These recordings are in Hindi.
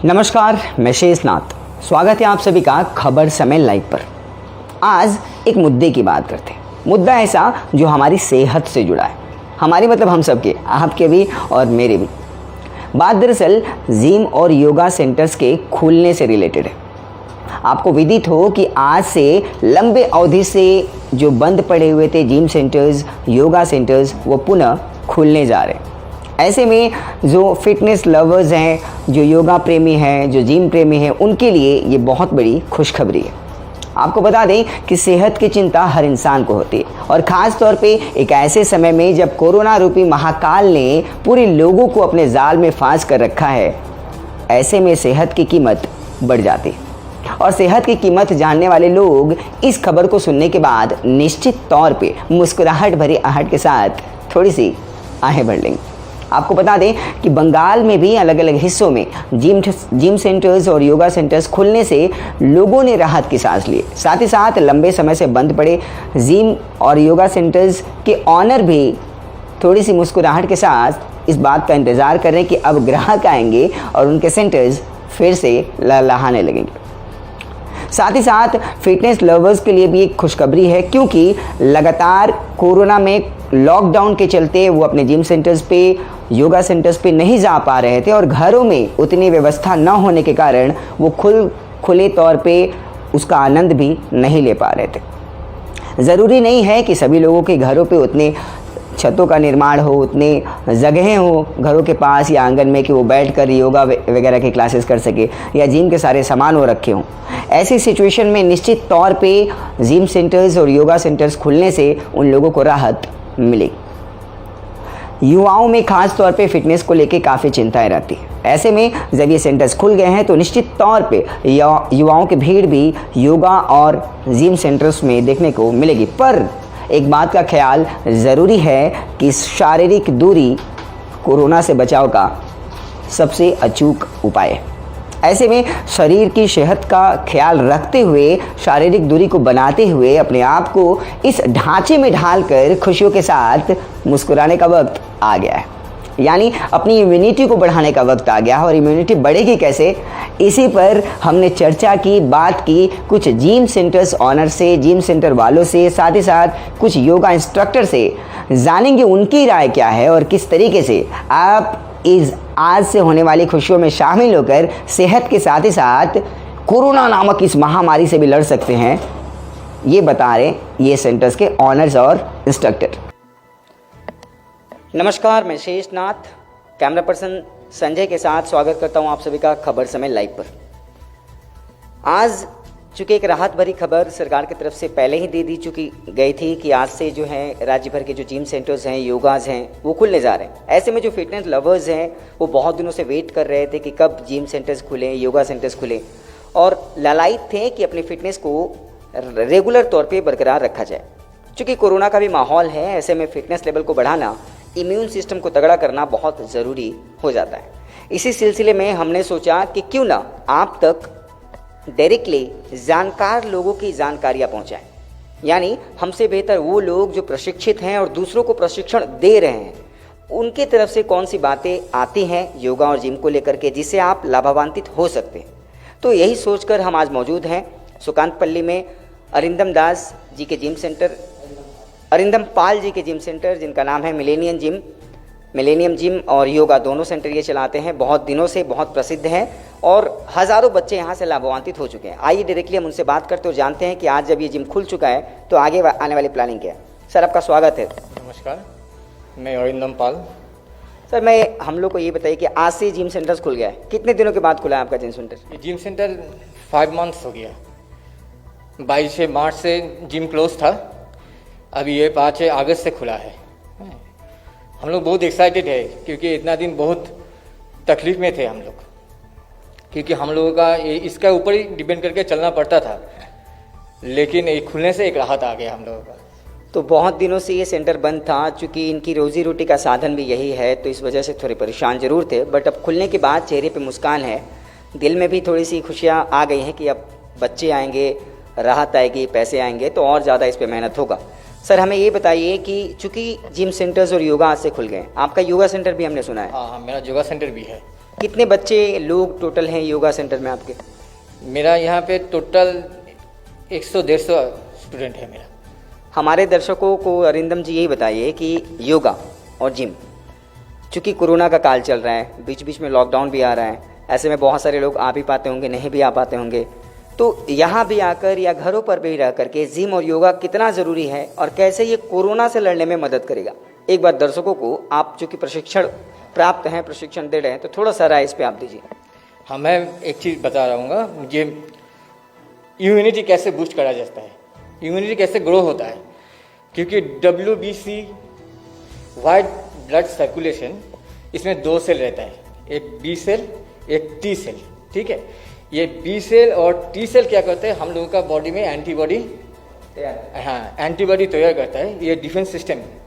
नमस्कार, मैं शेषनाथ। स्वागत है आप सभी का खबर समय लाइव पर। आज एक मुद्दे की बात करते हैं। मुद्दा ऐसा जो हमारी सेहत से जुड़ा है। हमारी मतलब हम सबके, आपके भी और मेरे भी। बात दरअसल जिम और योगा सेंटर्स के खुलने से रिलेटेड है। आपको विदित हो कि आज से लंबे अवधि से जो बंद पड़े हुए थे जिम सेंटर्स, योगा सेंटर्स, वो पुनः खुलने जा रहे हैं। ऐसे में जो फिटनेस लवर्स हैं, जो योगा प्रेमी हैं, जो जिम प्रेमी हैं, उनके लिए ये बहुत बड़ी खुशखबरी है। आपको बता दें कि सेहत की चिंता हर इंसान को होती है, और ख़ास तौर पे एक ऐसे समय में जब कोरोना रूपी महाकाल ने पूरे लोगों को अपने जाल में फांस कर रखा है। ऐसे में सेहत की कीमत बढ़ जाती है, और सेहत की कीमत जानने वाले लोग इस खबर को सुनने के बाद निश्चित तौर पे मुस्कुराहट भरी आहट के साथ थोड़ी सी आहें भर लेंगे। आपको बता दें कि बंगाल में भी अलग अलग हिस्सों में जिम सेंटर्स और योगा सेंटर्स खुलने से लोगों ने राहत की सांस ली। साथ ही साथ लंबे समय से बंद पड़े जिम और योगा सेंटर्स के ऑनर भी थोड़ी सी मुस्कुराहट के साथ इस बात का इंतज़ार कर रहे हैं कि अब ग्राहक आएंगे और उनके सेंटर्स फिर से लहलहाने लगेंगे। साथ ही साथ फिटनेस लवर्स के लिए भी एक खुशखबरी है, क्योंकि लगातार कोरोना में लॉकडाउन के चलते वो अपने जिम सेंटर्स पे, योगा सेंटर्स पे नहीं जा पा रहे थे, और घरों में उतनी व्यवस्था न होने के कारण वो खुले तौर पे उसका आनंद भी नहीं ले पा रहे थे। ज़रूरी नहीं है कि सभी लोगों के घरों पे उतने छतों का निर्माण हो, उतने जगहें हो घरों के पास या आंगन में कि वो बैठकर योगा वगैरह की क्लासेस कर सके, या जिम के सारे सामान वो रखे हों। ऐसी सिचुएशन में निश्चित तौर पे जिम सेंटर्स और योगा सेंटर्स खुलने से उन लोगों को राहत मिलेगी। युवाओं में खास तौर पे फिटनेस को लेके काफ़ी चिंताएं रहती है। ऐसे में जब ये सेंटर्स खुल गए हैं तो निश्चित तौर पे युवाओं की भीड़ भी योगा और जिम सेंटर्स में देखने को मिलेगी। पर एक बात का ख्याल ज़रूरी है कि शारीरिक दूरी कोरोना से बचाव का सबसे अचूक उपाय है। ऐसे में शरीर की सेहत का ख्याल रखते हुए, शारीरिक दूरी को बनाते हुए अपने आप को इस ढांचे में ढालकर खुशियों के साथ मुस्कुराने का वक्त आ गया है। यानी अपनी इम्यूनिटी को बढ़ाने का वक्त आ गया है। और इम्यूनिटी बढ़ेगी कैसे, इसी पर हमने चर्चा की, बात की कुछ जिम सेंटर्स ऑनर से, जिम सेंटर वालों से, साथ ही साथ कुछ योगा इंस्ट्रक्टर से। जानेंगे उनकी राय क्या है और किस तरीके से आप इस आज से होने वाली खुशियों में शामिल होकर सेहत के साथ ही साथ कोरोना नामक इस महामारी से भी लड़ सकते हैं, ये बता रहे ये सेंटर्स के ऑनर्स और इंस्ट्रक्टर। नमस्कार, मैं शेषनाथ, कैमरा पर्सन संजय के साथ स्वागत करता हूं आप सभी का खबर समय लाइव पर। आज चूँकि एक राहत भरी खबर सरकार की तरफ से पहले ही दे दी चुकी गई थी कि आज से जो है राज्य भर के जो जिम सेंटर्स हैं, योगाज हैं, वो खुलने जा रहे हैं। ऐसे में जो फिटनेस लवर्स हैं वो बहुत दिनों से वेट कर रहे थे कि कब जिम सेंटर्स खुलें, योगा सेंटर्स खुलें, और लालायित थे कि अपनी फिटनेस को रेगुलर तौर पर बरकरार रखा जाए। चूँकि कोरोना का भी माहौल है, ऐसे में फिटनेस लेवल को बढ़ाना, इम्यून सिस्टम को तगड़ा करना बहुत ज़रूरी हो जाता है। इसी सिलसिले में हमने सोचा कि क्यों ना आप तक डायरेक्टली जानकार लोगों की जानकारियाँ पहुँचाएं। यानी हमसे बेहतर वो लोग जो प्रशिक्षित हैं और दूसरों को प्रशिक्षण दे रहे हैं, उनके तरफ से कौन सी बातें आती हैं योगा और जिम को लेकर के, जिससे आप लाभान्वित हो सकते हैं। तो यही सोचकर हम आज मौजूद हैं सुकांतपल्ली में अरिंदम दास जी के जिम सेंटर, अरिंदम पाल जी के जिम सेंटर, जिनका नाम है मिलेनियम जिम और योगा, दोनों सेंटर ये चलाते हैं। बहुत दिनों से बहुत प्रसिद्ध हैं और हज़ारों बच्चे यहाँ से लाभान्वित हो चुके हैं। आइए डायरेक्टली हम उनसे बात करते और जानते हैं कि आज जब ये जिम खुल चुका है तो आगे आने वाली प्लानिंग क्या है। सर, आपका स्वागत है। नमस्कार, मैं अरिंदम पाल। सर, हम लोग को ये बताइए कि आज से जिम सेंटर्स खुल गया है, कितने दिनों के बाद खुला है आपका जिम सेंटर? ये जिम सेंटर 5 मंथ्स हो गया। 22 मार्च से जिम क्लोज था, अभी ये 5 अगस्त से खुला है। हम लोग बहुत एक्साइटेड है क्योंकि इतना दिन बहुत तकलीफ में थे हम लोग, क्योंकि हम लोगों का इसका ऊपर ही डिपेंड करके चलना पड़ता था, लेकिन ये खुलने से एक राहत आ गया हम लोगों का। तो बहुत दिनों से ये सेंटर बंद था, चूँकि इनकी रोजी रोटी का साधन भी यही है, तो इस वजह से थोड़े परेशान जरूर थे। बट अब खुलने के बाद चेहरे पे मुस्कान है, दिल में भी थोड़ी सी खुशियाँ आ गई हैं कि अब बच्चे आएंगे, राहत आएगी, पैसे आएंगे, तो और ज़्यादा इस पर मेहनत होगा। सर, हमें ये बताइए कि चूँकि जिम सेंटर्स और योगा आज से खुल गए, आपका योगा सेंटर भी हमने सुना है। हाँ, मेरा योगा सेंटर भी है। कितने बच्चे लोग टोटल हैं योगा सेंटर में आपके? मेरा यहाँ पे टोटल 100-150 स्टूडेंट है मेरा। हमारे दर्शकों को अरिंदम जी यही बताइए कि योगा और जिम, चूँकि कोरोना का काल चल रहा है, बीच बीच में लॉकडाउन भी आ रहा है, ऐसे में बहुत सारे लोग आ भी पाते होंगे, नहीं भी आ पाते होंगे, तो यहाँ भी आकर या घरों पर भी रह करके जिम और योगा कितना ज़रूरी है और कैसे ये कोरोना से लड़ने में मदद करेगा, एक बार दर्शकों को आप चूँकि प्रशिक्षण प्राप्त हैं, प्रशिक्षण दे रहे हैं, तो थोड़ा सा राय इस पर आप दीजिए। हाँ, मैं एक चीज़ बता रहा हूँ, ये इम्यूनिटी कैसे बूस्ट करा जाता है, इम्यूनिटी कैसे ग्रो होता है, क्योंकि WBC वाइट ब्लड सर्कुलेशन, इसमें 2 सेल रहता है, एक B सेल एक T सेल। ठीक है, ये B सेल और T सेल क्या करते हैं, हम लोगों का बॉडी में एंटीबॉडी तैयार करता है। ये डिफेंस सिस्टम है।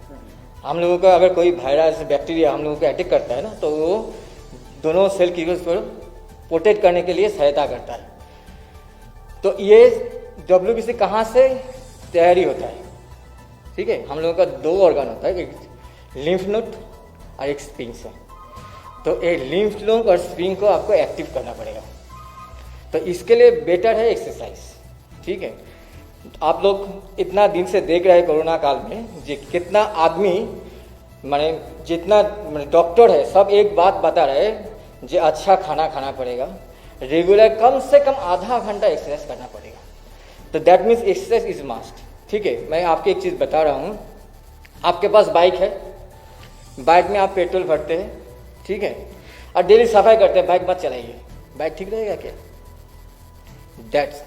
हम लोगों का अगर कोई वायरस बैक्टीरिया हम लोगों को अटैक करता है ना, तो वो दोनों सेल की को प्रोटेक्ट करने के लिए सहायता करता है। तो ये WBC कहाँ से तैयारी होता है? ठीक है, हम लोगों का 2 ऑर्गन होता है, एक लिम्फ नोड और एक स्प्रिंग से। तो एक लिम्फ नोड और स्प्रिंग को आपको एक्टिव करना पड़ेगा। तो इसके लिए बेटर है एक्सरसाइज। ठीक है, आप लोग इतना दिन से देख रहे हैं कोरोना काल में जी, कितना आदमी माने जितना डॉक्टर है सब एक बात बता रहे हैं जी, अच्छा खाना खाना पड़ेगा, रेगुलर कम से कम आधा घंटा एक्सरसाइज करना पड़ेगा। तो that means exercise is must. ठीक है, मैं आपको एक चीज़ बता रहा हूँ, आपके पास बाइक है, बाइक में आप पेट्रोल भरते हैं, ठीक है, और डेली सफाई करते हैं, बाइक मत चलाइए, बाइक ठीक रहेगा क्या? दैट्स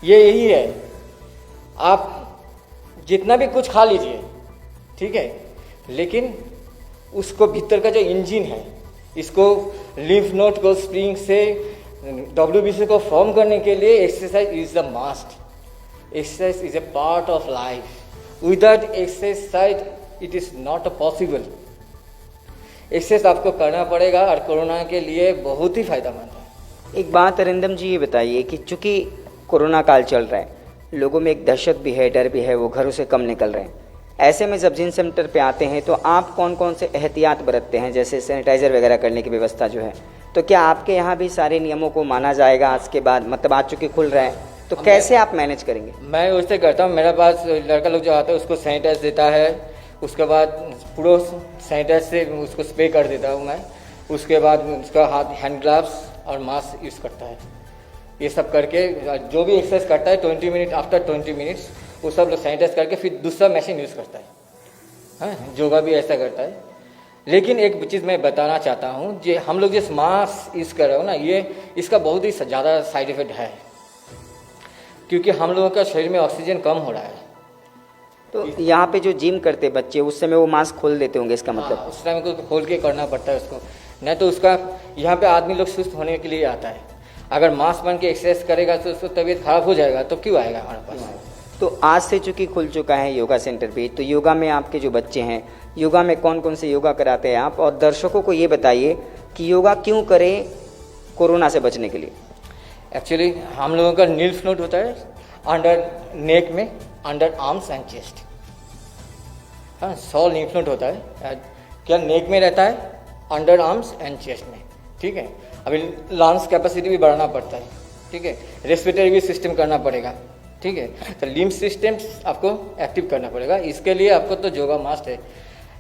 ये यही है। आप जितना भी कुछ खा लीजिए, ठीक है, लेकिन उसको भीतर का जो इंजन है, इसको लिम्फ नोड को स्प्रिंग से WBC को फॉर्म करने के लिए exercise is the must. Exercise is a part of life. Without exercise it is not possible. Exercise आपको करना पड़ेगा और कोरोना के लिए बहुत ही फायदेमंद है। एक बात अरिंदम जी ये बताइए कि चूंकि कोरोना काल चल रहा है, लोगों में एक दहशत भी है, डर भी है, वो घरों से कम निकल रहे हैं, ऐसे में जब जिम सेंटर पे आते हैं तो आप कौन कौन से एहतियात बरतते हैं, जैसे सैनिटाइज़र वगैरह करने की व्यवस्था जो है, तो क्या आपके यहाँ भी सारे नियमों को माना जाएगा आज के बाद? मतलब आज चूँकि खुल रहा है तो कैसे आप मैनेज करेंगे? मैं उससे करता हूँ, मेरे पास लड़का लोग जो आता है उसको सैनिटाइज देता है, उसके बाद पूरा सैनिटाइज से उसको स्प्रे कर देता हूँ मैं, उसके बाद उसका हाथ हैंड ग्लव्स और मास्क यूज़ करता है। ये सब करके जो भी एक्सरसाइज करता है 20 मिनट, आफ्टर 20 मिनट्स वो सब लोग सैनिटाइज करके फिर दूसरा मशीन यूज़ करता है। हाँ, योगा भी ऐसा करता है। लेकिन एक चीज़ मैं बताना चाहता हूँ, जो हम लोग जिस मास्क यूज़ कर रहे हो ना, ये इसका बहुत ही ज़्यादा साइड इफेक्ट है, क्योंकि हम लोगों का शरीर में ऑक्सीजन कम हो रहा है। तो यहाँ पे जो जिम करते बच्चे, उस समय वो मास्क खोल देते होंगे, इसका मतलब? हाँ, उस टाइम को खोल के करना पड़ता है उसको, नहीं तो उसका यहाँ पे आदमी लोग सुस्त होने के लिए आता है। अगर मास्क बन के एक्सरसाइज करेगा तो उसको तबीयत खराब हो जाएगा, तो क्यों आएगा हमारे पास? तो आज से चूँकि खुल चुका है योगा सेंटर भी, तो योगा में आपके जो बच्चे हैं, योगा में कौन कौन से योगा कराते हैं आप? और दर्शकों को ये बताइए कि योगा क्यों करें कोरोना से बचने के लिए? एक्चुअली हम लोगों का लिम्फ नोड होता है अंडर नेक में, अंडर आर्म्स एंड चेस्ट। हाँ, 100 लिम्फ नोड होता है, क्या नेक में रहता है, अंडर आर्म्स एंड चेस्ट में। ठीक है, अभी लंग्स कैपेसिटी भी बढ़ाना पड़ता है, ठीक है, रेस्पिरेटरी भी सिस्टम करना पड़ेगा, ठीक है, तो लिम्फ सिस्टम आपको एक्टिव करना पड़ेगा। इसके लिए आपको तो योगा मस्ट है,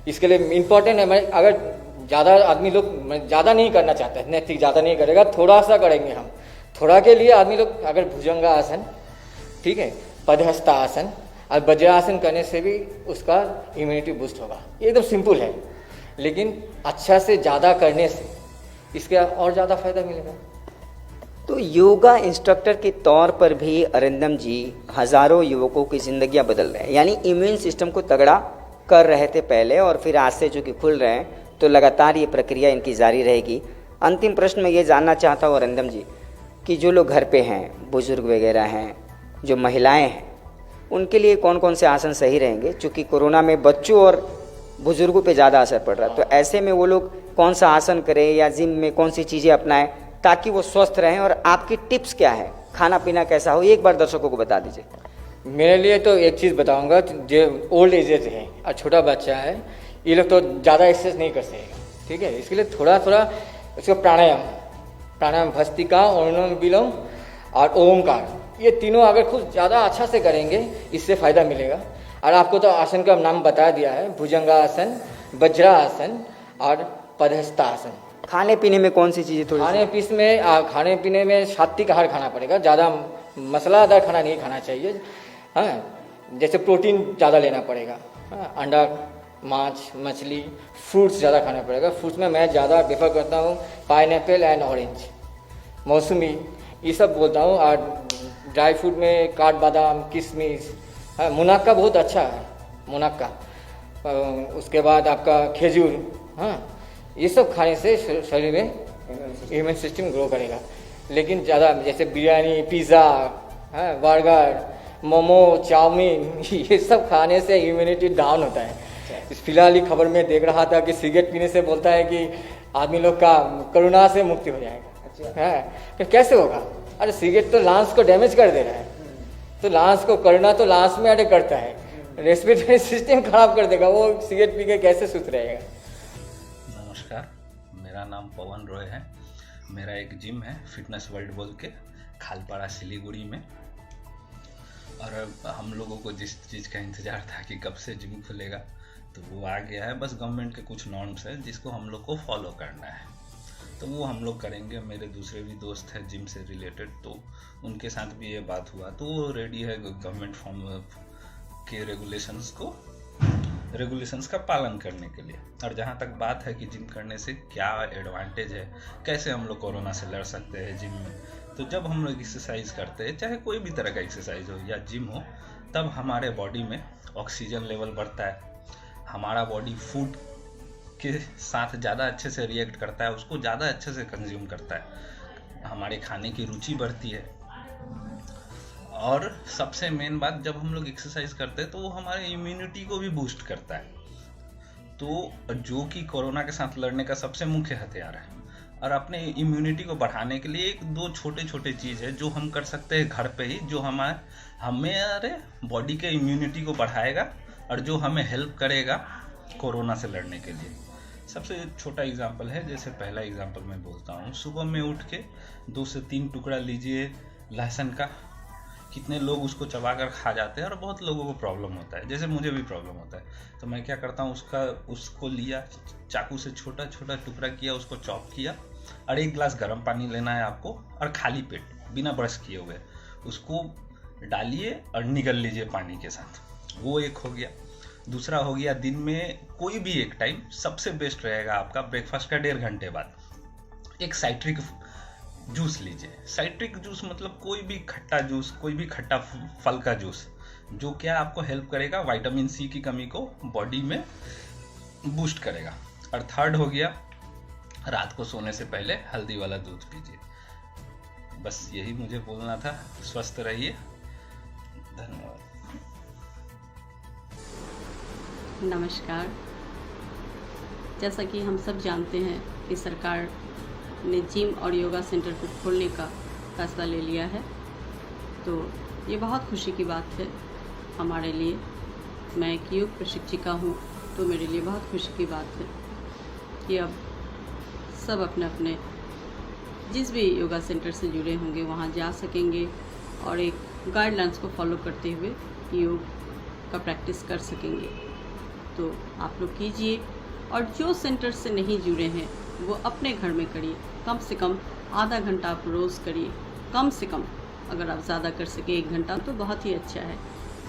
इसके लिए इम्पॉर्टेंट है। मैं अगर ज़्यादा आदमी लोग ज़्यादा नहीं करना चाहते हैं, नहीं ज़्यादा नहीं करेगा, थोड़ा सा करेंगे हम, थोड़ा के लिए आदमी लोग अगर भुजंगा आसन, ठीक है, पदहस्ता आसन और वज्रासन करने से भी उसका इम्यूनिटी बूस्ट होगा। ये एकदम सिंपल है, लेकिन अच्छा से ज़्यादा करने से इसका और ज़्यादा फायदा मिलेगा। तो योगा इंस्ट्रक्टर के तौर पर भी अरिंदम जी हज़ारों युवकों की ज़िंदगियां बदल रहे हैं, यानी इम्यून सिस्टम को तगड़ा कर रहे थे पहले, और फिर आज से जो कि खुल रहे हैं तो लगातार ये प्रक्रिया इनकी जारी रहेगी। अंतिम प्रश्न मैं ये जानना चाहता हूँ अरिंदम जी कि जो लोग घर पे हैं, बुज़ुर्ग वगैरह हैं, जो महिलाएं हैं, उनके लिए कौन कौन से आसन सही रहेंगे? चूँकि कोरोना में बच्चों और बुज़ुर्गों पे ज़्यादा असर पड़ रहा है, तो ऐसे में वो लोग कौन सा आसन करें या जिम में कौन सी चीज़ें अपनाएं ताकि वो स्वस्थ रहें? और आपकी टिप्स क्या है, खाना पीना कैसा हो, एक बार दर्शकों को बता दीजिए। मेरे लिए तो एक चीज़ बताऊंगा, जो ओल्ड एजेड है और छोटा बच्चा है, ये लोग तो ज़्यादा एक्सरसाइज नहीं कर सकेगा, ठीक है, इसके लिए थोड़ा थोड़ा उसका प्राणायाम, प्राणायाम भस्त्रिका, अनुलोम विलोम और ओमकार, ये तीनों अगर कुछ ज़्यादा अच्छा से करेंगे इससे फ़ायदा मिलेगा। और आपको तो आसन का नाम बता दिया है, भुजंगासन, वज्रासन और पदहस्तासन। खाने पीने में कौन सी चीज़ें थोड़ी खाने पीने में सात्विक आहार खाना पड़ेगा, ज़्यादा मसालादार खाना नहीं खाना चाहिए। हाँ, जैसे प्रोटीन ज़्यादा लेना पड़ेगा। हाँ, अंडा, मांस, मछली, फ्रूट्स ज़्यादा खाना पड़ेगा। फ्रूट्स में मैं ज़्यादा प्रेफर करता हूँ पाइनएप्पल एंड ऑरेंज, मौसमी, ये सब बोलता हूँ। और ड्राई फ्रूट में काठबादाम, किशमिश, हाँ, मुनक्का बहुत अच्छा है, मुनक्का। उसके बाद आपका खजूर, हाँ, ये सब खाने से शरीर में इम्यून सिस्टम ग्रो करेगा। लेकिन ज़्यादा जैसे बिरयानी, पिज़्ज़ा, हाँ, बर्गर, मोमो, चाउमीन, ये सब खाने से इम्यूनिटी डाउन होता है। इस फिलहाल ही खबर में देख रहा था कि सिगरेट पीने से बोलता है कि आदमी लोग का कोरोना से मुक्ति हो जाएगा। हाँ, तो कैसे होगा? अरे सिगरेट तो लंग्स को डैमेज कर दे रहा है, तो लंग्स को कोरोना तो लंग्स में अटैक करता है, रेस्पिरेटरी सिस्टम खराब कर देगा। वो सिगरेट पी के कैसे सुध रहेगा? नमस्कार, मेरा नाम पवन रॉय है। मेरा एक जिम है फिटनेस वर्ल्ड बोल के, खालपाड़ा सिलीगुड़ी में। और हम लोगों को जिस चीज़ का इंतज़ार था कि कब से जिम खुलेगा, तो वो आ गया है। बस गवर्नमेंट के कुछ नॉर्म्स है जिसको हम लोग को फॉलो करना है, तो वो हम लोग करेंगे। मेरे दूसरे भी दोस्त हैं जिम से रिलेटेड, तो उनके साथ भी ये बात हुआ, तो वो रेडी है गवर्नमेंट फॉर्म के रेगुलेशंस का पालन करने के लिए। और जहाँ तक बात है कि जिम करने से क्या एडवांटेज है, कैसे हम लोग कोरोना से लड़ सकते हैं जिम में, तो जब हम लोग एक्सरसाइज करते हैं, चाहे कोई भी तरह का एक्सरसाइज हो या जिम हो, तब हमारे बॉडी में ऑक्सीजन लेवल बढ़ता है, हमारा बॉडी फूड के साथ ज़्यादा अच्छे से रिएक्ट करता है, उसको ज़्यादा अच्छे से कंज्यूम करता है, हमारे खाने की रुचि बढ़ती है। और सबसे मेन बात, जब हम लोग एक्सरसाइज करते हैं तो वो हमारे इम्यूनिटी को भी बूस्ट करता है, तो जो कि कोरोना के साथ लड़ने का सबसे मुख्य हथियार है। और अपने इम्यूनिटी को बढ़ाने के लिए एक दो छोटे छोटे चीज़ है जो हम कर सकते हैं घर पे ही, जो हमारे बॉडी के इम्यूनिटी को बढ़ाएगा और जो हमें हेल्प करेगा कोरोना से लड़ने के लिए। सबसे छोटा एग्जांपल है, जैसे पहला एग्जांपल मैं बोलता हूँ, सुबह में उठ के 2 से 3 टुकड़ा लीजिए लहसुन का। कितने लोग उसको चबा कर खा जाते हैं और बहुत लोगों को प्रॉब्लम होता है, जैसे मुझे भी प्रॉब्लम होता है। तो मैं क्या करता हूँ, उसको लिया, चाकू से छोटा छोटा टुकड़ा किया, उसको चॉप किया, और 1 गिलास गर्म पानी लेना है आपको, और खाली पेट बिना ब्रश किए हुए उसको डालिए और निगल लीजिए पानी के साथ। वो एक हो गया। दूसरा हो गया, दिन में कोई भी एक टाइम सबसे बेस्ट रहेगा आपका ब्रेकफास्ट का 1.5 घंटे बाद एक साइट्रिक जूस लीजिए। साइट्रिक जूस मतलब कोई भी खट्टा जूस, कोई भी खट्टा फल का जूस, जो क्या आपको हेल्प करेगा, विटामिन सी की कमी को बॉडी में बूस्ट करेगा। और थर्ड हो गया, रात को सोने से पहले हल्दी वाला दूध पीजिए। बस यही मुझे बोलना था। स्वस्थ रहिए, धन्यवाद। नमस्कार। जैसा कि हम सब जानते हैं कि सरकार ने जिम और योगा सेंटर को खोलने का फैसला ले लिया है, तो ये बहुत खुशी की बात है हमारे लिए। मैं एक योग प्रशिक्षिका हूँ, तो मेरे लिए बहुत खुशी की बात है कि अब सब अपने अपने जिस भी योगा सेंटर से जुड़े होंगे वहाँ जा सकेंगे और एक गाइडलाइंस को फॉलो करते हुए योग का प्रैक्टिस कर सकेंगे। तो आप लोग कीजिए, और जो सेंटर से नहीं जुड़े हैं वो अपने घर में करिए। कम से कम आधा घंटा आप रोज़ करिए, कम से कम। अगर आप ज़्यादा कर सके 1 घंटा तो बहुत ही अच्छा है।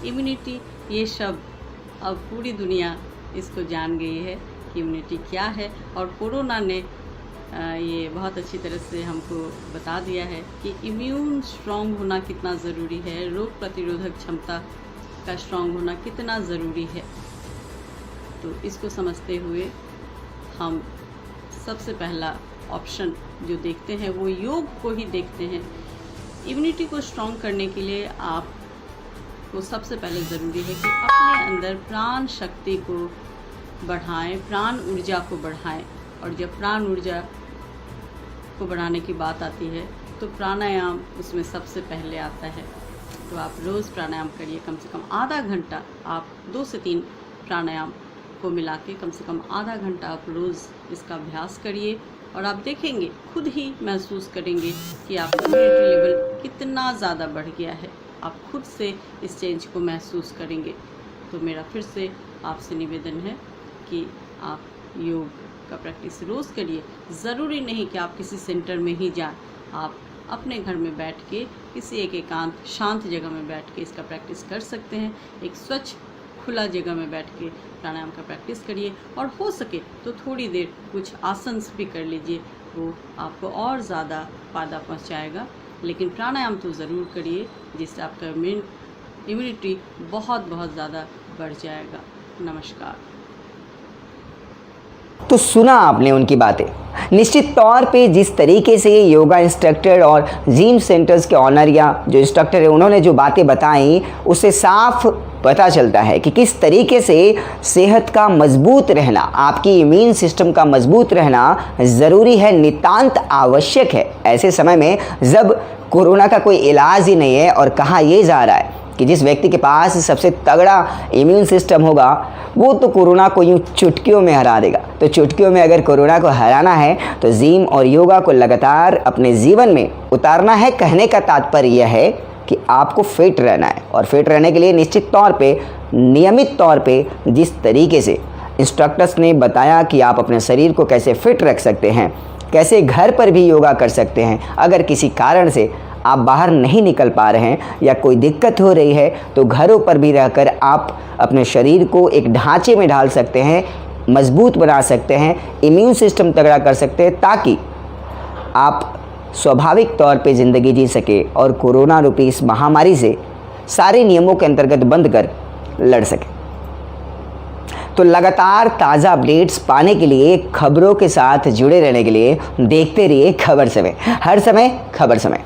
इम्यूनिटी, ये शब्द अब पूरी दुनिया इसको जान गई है कि इम्यूनिटी क्या है, और कोरोना ने ये बहुत अच्छी तरह से हमको बता दिया है कि इम्यून स्ट्रॉन्ग होना कितना ज़रूरी है, रोग प्रतिरोधक क्षमता का स्ट्रॉन्ग होना कितना ज़रूरी है। तो इसको समझते हुए हम सबसे पहला ऑप्शन जो देखते हैं वो योग को ही देखते हैं। इम्यूनिटी को स्ट्रॉन्ग करने के लिए आपको सबसे पहले ज़रूरी है कि अपने अंदर प्राण शक्ति को बढ़ाएं, प्राण ऊर्जा को बढ़ाएं। और जब प्राण ऊर्जा को बढ़ाने की बात आती है तो प्राणायाम उसमें सबसे पहले आता है। तो आप रोज़ प्राणायाम करिए, कम से कम आधा घंटा। आप 2 से 3 प्राणायाम को मिला के कम से कम आधा घंटा आप रोज़ इसका अभ्यास करिए और आप देखेंगे, खुद ही महसूस करेंगे कि आपका इम्यूनिटी लेवल कितना ज़्यादा बढ़ गया है। आप खुद से इस चेंज को महसूस करेंगे। तो मेरा फिर से आपसे निवेदन है कि आप योग का प्रैक्टिस रोज़ करिए। ज़रूरी नहीं कि आप किसी सेंटर में ही जाएं, आप अपने घर में बैठ के किसी एक एकांत शांत जगह में बैठ के इसका प्रैक्टिस कर सकते हैं। एक स्वच्छ खुला जगह में बैठ के प्राणायाम का प्रैक्टिस करिए और हो सके तो थोड़ी देर कुछ आसन भी कर लीजिए, वो आपको और ज़्यादा फ़ायदा पहुंचाएगा। लेकिन प्राणायाम तो ज़रूर करिए, जिससे आपका इम्यूनिटी बहुत ज़्यादा बढ़ जाएगा। नमस्कार। तो सुना आपने उनकी बातें। निश्चित तौर पे जिस तरीके से योगा इंस्ट्रक्टर और जिम सेंटर्स के ऑनर या जो इंस्ट्रक्टर है उन्होंने जो बातें बताई, उससे साफ पता चलता है कि किस तरीके से सेहत का मजबूत रहना, आपकी इम्यून सिस्टम का मजबूत रहना ज़रूरी है, नितांत आवश्यक है। ऐसे समय में जब कोरोना का कोई इलाज ही नहीं है और कहा यह जा रहा है कि जिस व्यक्ति के पास सबसे तगड़ा इम्यून सिस्टम होगा वो तो कोरोना को यूँ चुटकियों में हरा देगा। तो चुटकियों में अगर कोरोना को हराना है तो जिम और योगा को लगातार अपने जीवन में उतारना है। कहने का तात्पर्य यह है कि आपको फिट रहना है और फिट रहने के लिए निश्चित तौर पे, नियमित तौर पे जिस तरीके से इंस्ट्रक्टर्स ने बताया कि आप अपने शरीर को कैसे फिट रख सकते हैं, कैसे घर पर भी योगा कर सकते हैं। अगर किसी कारण से आप बाहर नहीं निकल पा रहे हैं या कोई दिक्कत हो रही है तो घरों पर भी रहकर आप अपने शरीर को एक ढांचे में ढाल सकते हैं, मजबूत बना सकते हैं, इम्यून सिस्टम तगड़ा कर सकते हैं, ताकि आप स्वाभाविक तौर पे ज़िंदगी जी सके और कोरोना रूपी इस महामारी से सारे नियमों के अंतर्गत बंद कर लड़ सके। तो लगातार ताज़ा अपडेट्स पाने के लिए, खबरों के साथ जुड़े रहने के लिए देखते रहिए खबर समय। हर समय खबर समय।